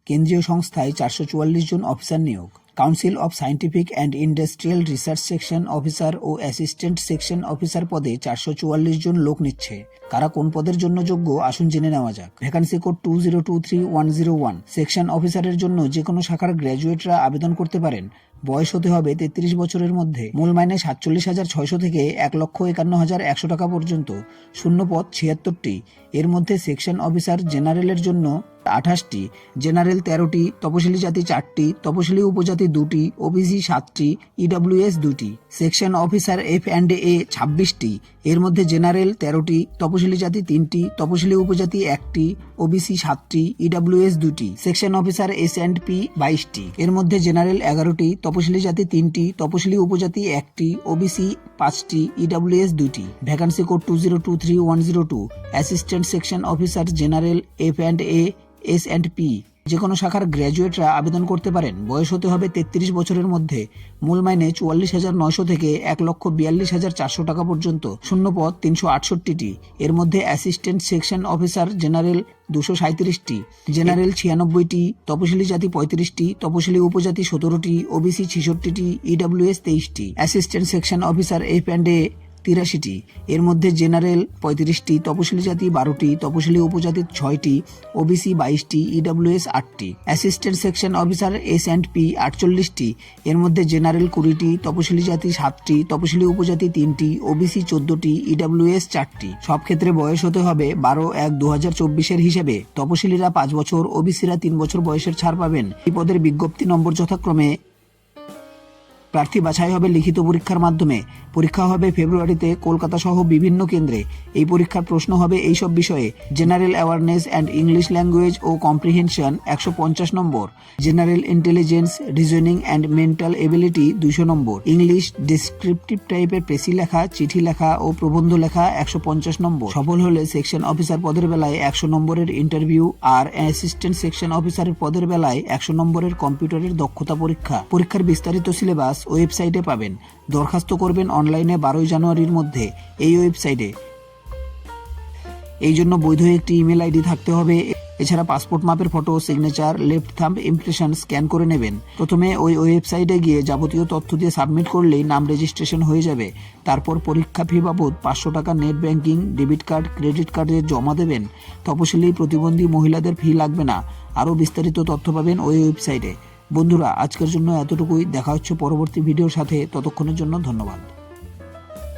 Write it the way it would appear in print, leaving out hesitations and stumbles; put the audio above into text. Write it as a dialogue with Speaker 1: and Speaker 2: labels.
Speaker 1: কেন্দ্রীয় সংস্থায় 444 জন অফিসার নিয়োগ। Council of scientific and industrial research section officer ও অ্যাসিস্ট্যান্ট সেকশন অফিসার পদে 444 জন লোক নিচ্ছে। কারা কোন পদের জন্য যোগ্য আসুন জেনে নেওয়া যাক। Vacancy code 2023101। সেকশন অফিসারের জন্য যে কোনো শাখার গ্র্যাজুয়েটরা আবেদন করতে পারেন। বয়স হতে হবে 33 বছরের মধ্যে। মূল মাইনে 47,600 থেকে 1,51,100 টাকা পর্যন্ত। শূন্য পদ 76টি। এর মধ্যে সেকশন অফিসার জেনারেলের জন্য 28টি, জেনারেল 13টি, তপশিলি জাতি 4টি, তপশিলি উপজাতি 2টি, ওবিসি 7টি, ইডব্লিউএস 2টি। Section officer F&A 26টি। এর মধ্যে জেনারেল 13টি, তপশিলি জাতি 3টি, তপশিলি উপজাতি 1টি, ওবিসি 7টি, ইডব্লিউএস 2টি। Section officer S&P 22টি। এর মধ্যে জেনারেল 11টি, তপশিলি জাতি 3টি, তপশিলি উপজাতি 1টি, ওবিসি 5টি, ইডব্লিউএস 2টি। Vacancy code 2023102। Assistant section officer general F&A S&P যে কোনো শাখার গ্র্যাজুয়েটরা আবেদন করতে পারেন। বয়স হতে হবে 33 বছরের মধ্যে। মূল মাইনে 44,900 থেকে 1,42,400 টাকা পর্যন্ত। শূন্য পদ 368টি। এর মধ্যে অ্যাসিস্ট্যান্ট সেকশন অফিসার জেনারেল 237টি, জেনারেল 96টি, তপশিলি জাতি 35টি, তপশিলি উপজাতি 17টি, ওবিসি 66টি, ইডব্লিউএস 23টি। অ্যাসিস্ট্যান্ট সেকশন অফিসার F&A 83টি। এর মধ্যে জেনারেল 35টি, তপশিলি জাতি 12টি, তপশিলি উপজাতি 6টি, ওবিসি 22টি, ইডব্লিউএস 8টি। Assistant section officer S&P 48টি। এর মধ্যে জেনারেল 20টি, তপশিলি জাতি 7টি, তপশিলি উপজাতি 3টি, ওবিসি 14টি, ইডব্লিউএস 4টি। সব ক্ষেত্রে বয়স হতে হবে 12/1/2024 হিসেবে। তপশিলিরা 5 বছর, ওবিসিরা 3 বছর বয়সের ছাড় পাবেন। এই পদের বিজ্ঞপ্তি নম্বর যথাক্রমে প্রার্থী বাছাই হবে লিখিত পরীক্ষার মাধ্যমে। পরীক্ষা হবে ফেব্রুয়ারিতে কলকাতা সহ বিভিন্ন কেন্দ্রে। এই পরীক্ষার প্রশ্ন হবে এইসব বিষয়ে: general awareness and English language ও কম্প্রিহেনশন 150 নম্বর, general intelligence, reasoning and mental ability 200 নম্বর, ইংলিশ ডেসক্রিপটিভ টাইপের প্রেসি লেখা, চিঠি লেখা ও প্রবন্ধ লেখা 150 নম্বর। সফল হলে সেকশন অফিসার পদের বেলায় 100 নম্বরের ইন্টারভিউ আর অ্যাসিস্ট্যান্ট সেকশন অফিসারের পদের বেলায় 100 নম্বরের কম্পিউটারের দক্ষতা পরীক্ষা। পরীক্ষার বিস্তারিত সিলেবাস ওয়েবসাইটে পাবেন। দরখাস্ত করবেন অনলাইনে 12 জানুয়ারির মধ্যে এই ওয়েবসাইটে। এই জন্য বৈধ একটি ইমেল আইডি থাকতে হবে। এছাড়া পাসপোর্ট মাপের photo, signature, left thumb impression scan করে নেবেন। প্রথমে ওই ওয়েবসাইটে গিয়ে যাবতীয় তথ্য দিয়ে সাবমিট করলেই নাম রেজিস্ট্রেশন হয়ে যাবে। তারপর পরীক্ষা ফি বাবদ 500 টাকা net banking, debit card, credit কার্ডে জমা দেবেন। তপশিলি প্রতিবন্ধী মহিলাদের ফি লাগবে না। আরও বিস্তারিত তথ্য পাবেন ওই ওয়েবসাইটে। বন্ধুরা, আজকের জন্য এতটুকুই। দেখা হচ্ছে পরবর্তী ভিডিওর সাথে। ততক্ষণের জন্য ধন্যবাদ।